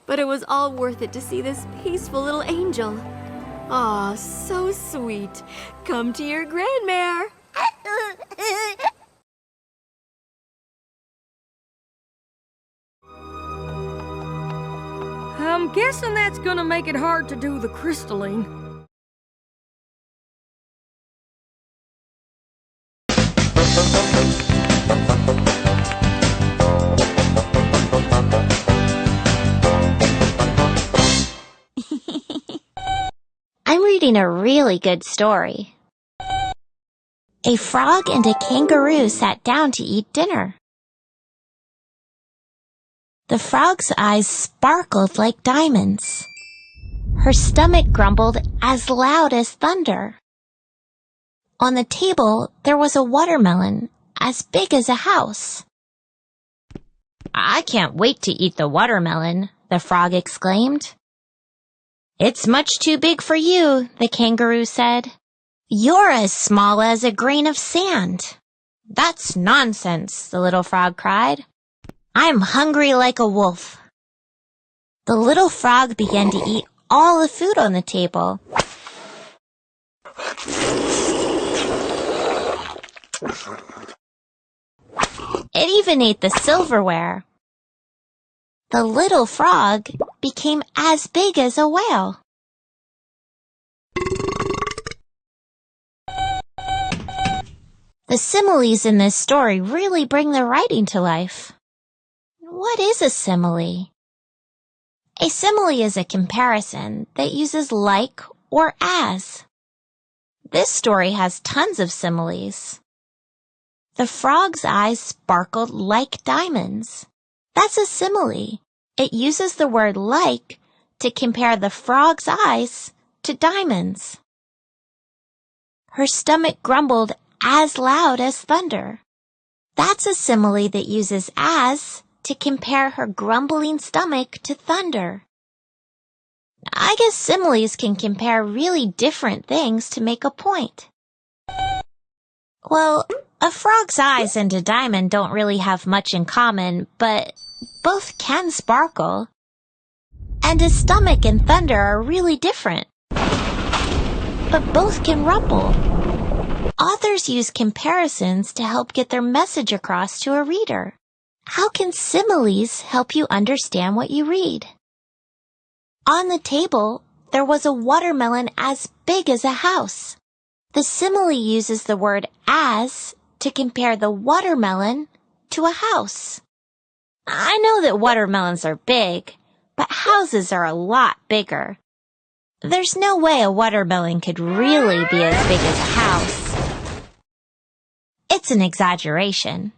but it was all worth it to see this peaceful little angel. Aw, so sweet. Come to your grandmare. I'm guessing that's gonna make it hard to do the crystalline. I'm reading a really good story. A frog and a kangaroo sat down to eat dinner. The frog's eyes sparkled like diamonds. Her stomach grumbled as loud as thunder. On the table, there was a watermelon as big as a house. "I can't wait to eat the watermelon," the frog exclaimed. "It's much too big for you," the kangaroo said. "You're as small as a grain of sand." "That's nonsense," the little frog cried. "I'm hungry like a wolf." The little frog began to eat all the food on the table. It even ate the silverware. The little frog became as big as a whale. The similes in this story really bring the writing to life. What is a simile? A simile is a comparison that uses like or as. This story has tons of similes. The frog's eyes sparkled like diamonds. That's a simile. It uses the word like to compare the frog's eyes to diamonds. Her stomach grumbled as loud as thunder. That's a simile that uses as to compare her grumbling stomach to thunder. I guess similes can compare really different things to make a point. Well, a frog's eyes and a diamond don't really have much in common, but both can sparkle. And a stomach and thunder are really different, but both can rumble. Authors use comparisons to help get their message across to a reader. How can similes help you understand what you read? On the table, there was a watermelon as big as a house. The simile uses the word as to compare the watermelon to a house. I know that watermelons are big, but houses are a lot bigger. There's no way a watermelon could really be as big as a house. It's an exaggeration.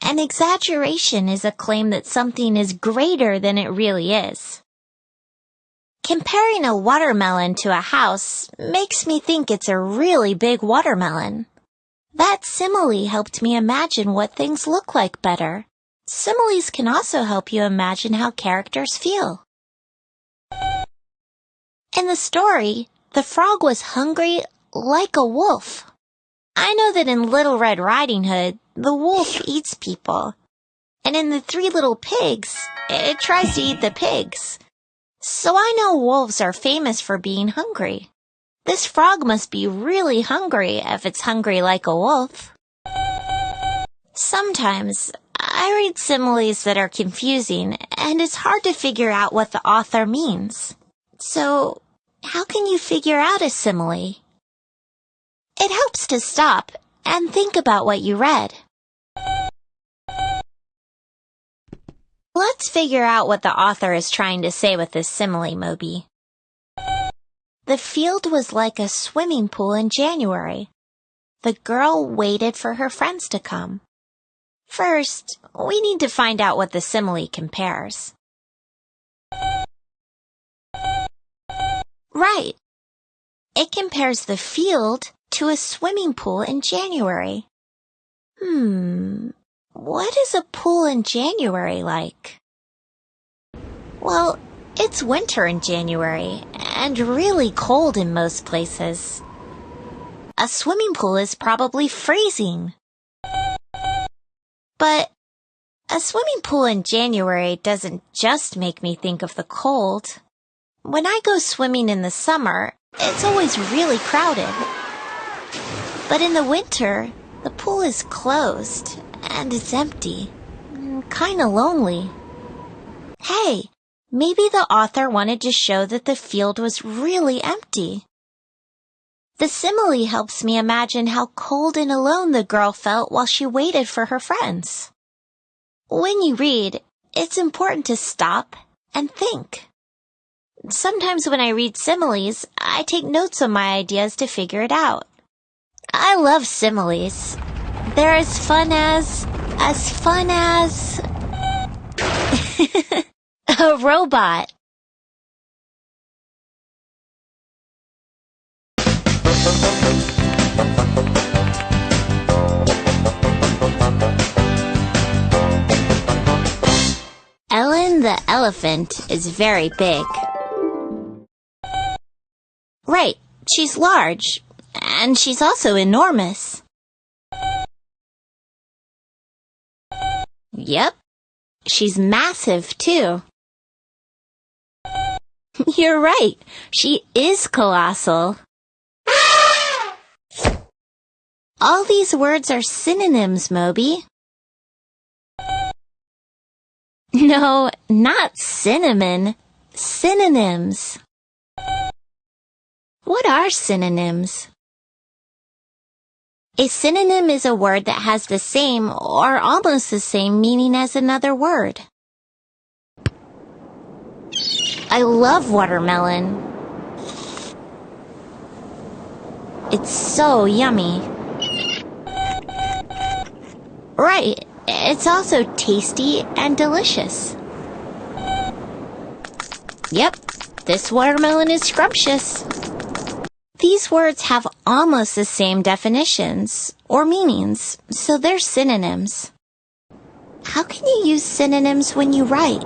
An exaggeration is a claim that something is greater than it really is. Comparing a watermelon to a house makes me think it's a really big watermelon. That simile helped me imagine what things look like better. Similes can also help you imagine how characters feel. In the story, the frog was hungry like a wolf. I know that in Little Red Riding Hood, the wolf eats people. And in The Three Little Pigs, it tries to eat the pigs. So I know wolves are famous for being hungry. This frog must be really hungry if it's hungry like a wolf. Sometimes I read similes that are confusing, and it's hard to figure out what the author means. So, how can you figure out a simile? It helps to stop and think about what you read. Let's figure out what the author is trying to say with this simile, Moby. The field was like a swimming pool in January. The girl waited for her friends to come. First, we need to find out what the simile compares. Right. It compares the field to a swimming pool in January. What is a pool in January like? Well, it's winter in January and really cold in most places. A swimming pool is probably freezing. But A swimming pool in January doesn't just make me think of the cold. When I go swimming in the summer, it's always really crowded. But in the winter, the pool is closed and it's empty. Kinda lonely. Hey, maybe the author wanted to show that the field was really empty. The simile helps me imagine how cold and alone the girl felt while she waited for her friends. When you read, it's important to stop and think. Sometimes when I read similes, I take notes on my ideas to figure it out. I love similes. They're as fun as a robot. Ellen the elephant is very big. Right, she's large, and she's also enormous. Yep, she's massive too. You're right, she is colossal. All these words are synonyms, Moby. No, not cinnamon. Synonyms. What are synonyms? A synonym is a word that has the same or almost the same meaning as another word. I love watermelon. It's so yummy. Right, it's also tasty and delicious. Yep, this watermelon is scrumptious. These words have almost the same definitions or meanings, so they're synonyms. How can you use synonyms when you write?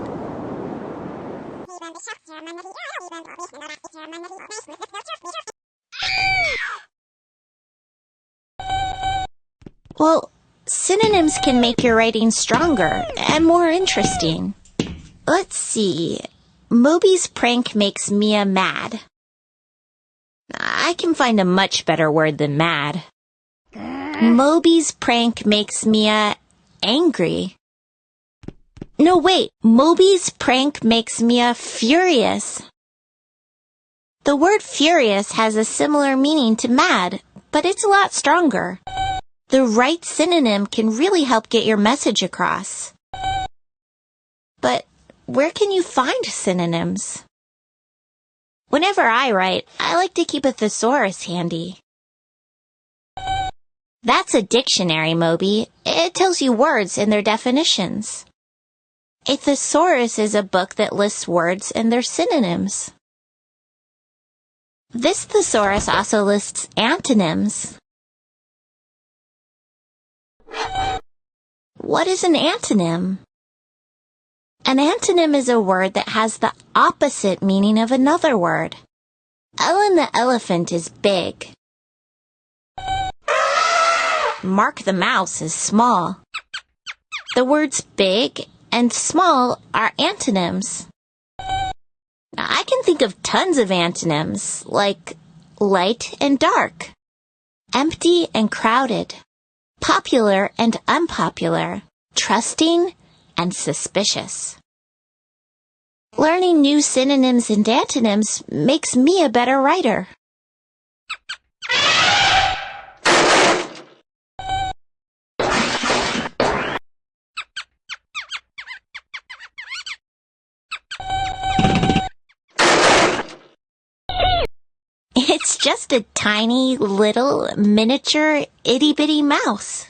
Well, synonyms can make your writing stronger and more interesting. Let's see. Moby's prank makes Mia mad. I can find a much better word than mad. Moby's prank makes Mia angry. No, wait. Moby's prank makes Mia furious. The word furious has a similar meaning to mad, but it's a lot stronger. The right synonym can really help get your message across. But where can you find synonyms? Whenever I write, I like to keep a thesaurus handy. That's a dictionary, Moby. It tells you words and their definitions. A thesaurus is a book that lists words and their synonyms. This thesaurus also lists antonyms. What is an antonym? An antonym is a word that has the opposite meaning of another word. Ellen the elephant is big. Mark the mouse is small. The words big and small are antonyms. Now, I can think of tons of antonyms, like light and dark, empty and crowded, popular and unpopular, trusting and suspicious. Learning new synonyms and antonyms makes me a better writer. It's just a tiny, little, miniature, itty-bitty mouse.